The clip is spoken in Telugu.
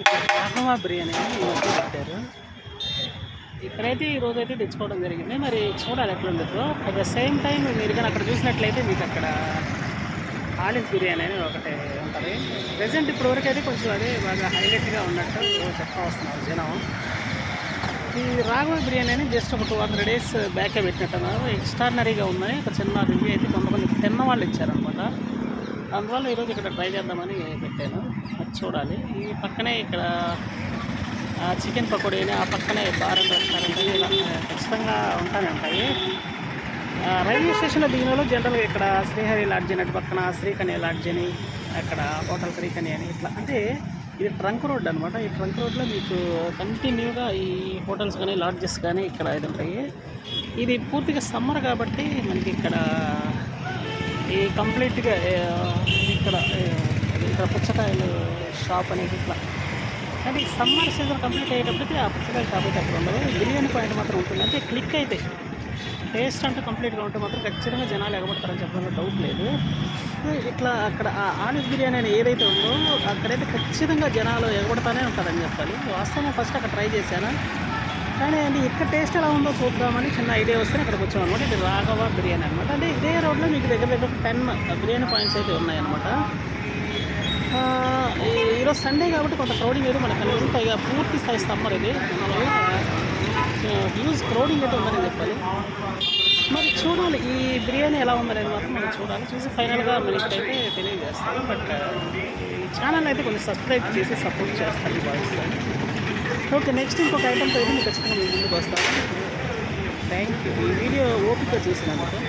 ఇక్కడ రాఘవ బిర్యానీ అని ఈ మధ్య పెట్టారు. ఇక్కడైతే ఈరోజైతే తెచ్చుకోవడం జరిగింది. మరి చూడాలి ఎట్లా ఉండదు. అట్ ద సేమ్ టైం మీరు కానీ అక్కడ చూసినట్లయితే మీకు అక్కడ ఆలిస్ బిర్యానీ అని ఒకటి ఉంటుంది. ప్రజెంట్ ఇప్పటివరకు అయితే కొంచెం అదే బాగా హైలైట్గా ఉన్నట్టు చెప్తా వస్తున్నారు జనం. ఈ రాఘవ బిర్యానీ అని జస్ట్ ఒక 200 days బ్యాకే పెట్టినట్టున్నారు. ఎక్స్ట్రాడినరీగా ఉందని ఒక చిన్న రివ్యూ అయితే కొంతమంది తిన్న వాళ్ళు ఇచ్చారనమాట. అందువల్ల ఈరోజు ఇక్కడ ట్రై చేద్దామని పెట్టాను. అది చూడాలి. ఈ పక్కనే ఇక్కడ చికెన్ పకోడీ అని, ఆ పక్కనే బార్ అండ్ రెస్టారెంట్ ఇలా ఖచ్చితంగా ఉంటానే ఉంటాయి. రైల్వే స్టేషన్లో దిగినలో జనరల్గా ఇక్కడ శ్రీహరి లాడ్జ్ అని, పక్కన శ్రీకన్య లాడ్జ్ అని, అక్కడ హోటల్ శ్రీకన్య అని ఇట్లా. అంటే ఇది ట్రంక్ రోడ్ అనమాట. ఈ ట్రంక్ రోడ్లో మీకు కంటిన్యూగా ఈ హోటల్స్ కానీ లాడ్జెస్ కానీ ఇక్కడ ఇది ఉంటాయి. ఇది పూర్తిగా సమ్మర్ కాబట్టి మనకి ఇక్కడ ఈ కంప్లీట్గా ఇక్కడ ఇక్కడ పుచ్చకాయలు షాప్ అనేది ఇట్లా. కానీ సమ్మర్ సీజన్ కంప్లీట్ అయ్యేటప్పటికి ఆ పుచ్చకాయల షాప్ అయితే అక్కడ ఉండదు. బిర్యానీ పాయింట్ మాత్రం ఉంటుంది. అంటే క్లిక్ అయితే టేస్ట్ అంటే కంప్లీట్గా ఉంటే మాత్రం ఖచ్చితంగా జనాలు ఎగబడతారని చెప్పడంలో డౌట్ లేదు. ఇట్లా అక్కడ ఆలిస్ బిర్యానీ అని ఏదైతే ఉందో అక్కడైతే ఖచ్చితంగా జనాలు ఎగబడతానే ఉంటారని చెప్పాలి. వాస్తవం ఫస్ట్ అక్కడ ట్రై చేశాను. కానీ అండి ఇక్కడ టేస్ట్ ఎలా ఉందో చూద్దామని చిన్న ఐడియా వస్తే ఇక్కడికి వచ్చాం అనమాట. ఇది రాఘవ బిర్యానీ అనమాట. అంటే ఇదే రోడ్లో మీకు దగ్గర 10 బిర్యానీ పాయింట్స్ అయితే ఉన్నాయన్నమాట. ఈరోజు సండే కాబట్టి కొంత క్రౌడింగ్ అయితే మనకు కనిపిస్తుంది. పైగా పూర్తి స్థాయి సమ్మర్ ఇది, హ్యూజ్ క్రౌడింగ్ అయితే ఉందని చెప్పాలి. మరి చూడాలి ఈ బిర్యానీ ఎలా ఉందనేది మాత్రం మనం చూడాలి. చూసి ఫైనల్గా మనకైతే తెలియజేస్తాను. బట్ ఈ ఛానల్ అయితే కొంచెం సబ్స్క్రైబ్ చేసి సపోర్ట్ చేస్తాను భావిస్తాను. ఓకే, నెక్స్ట్ ఇంకొక ఐటమ్తో అయితే మీకు ఖచ్చితంగా మీ ముందుకు వస్తాను. Thank you. ఈ వీడియో ఓపిక చూసినందుకు.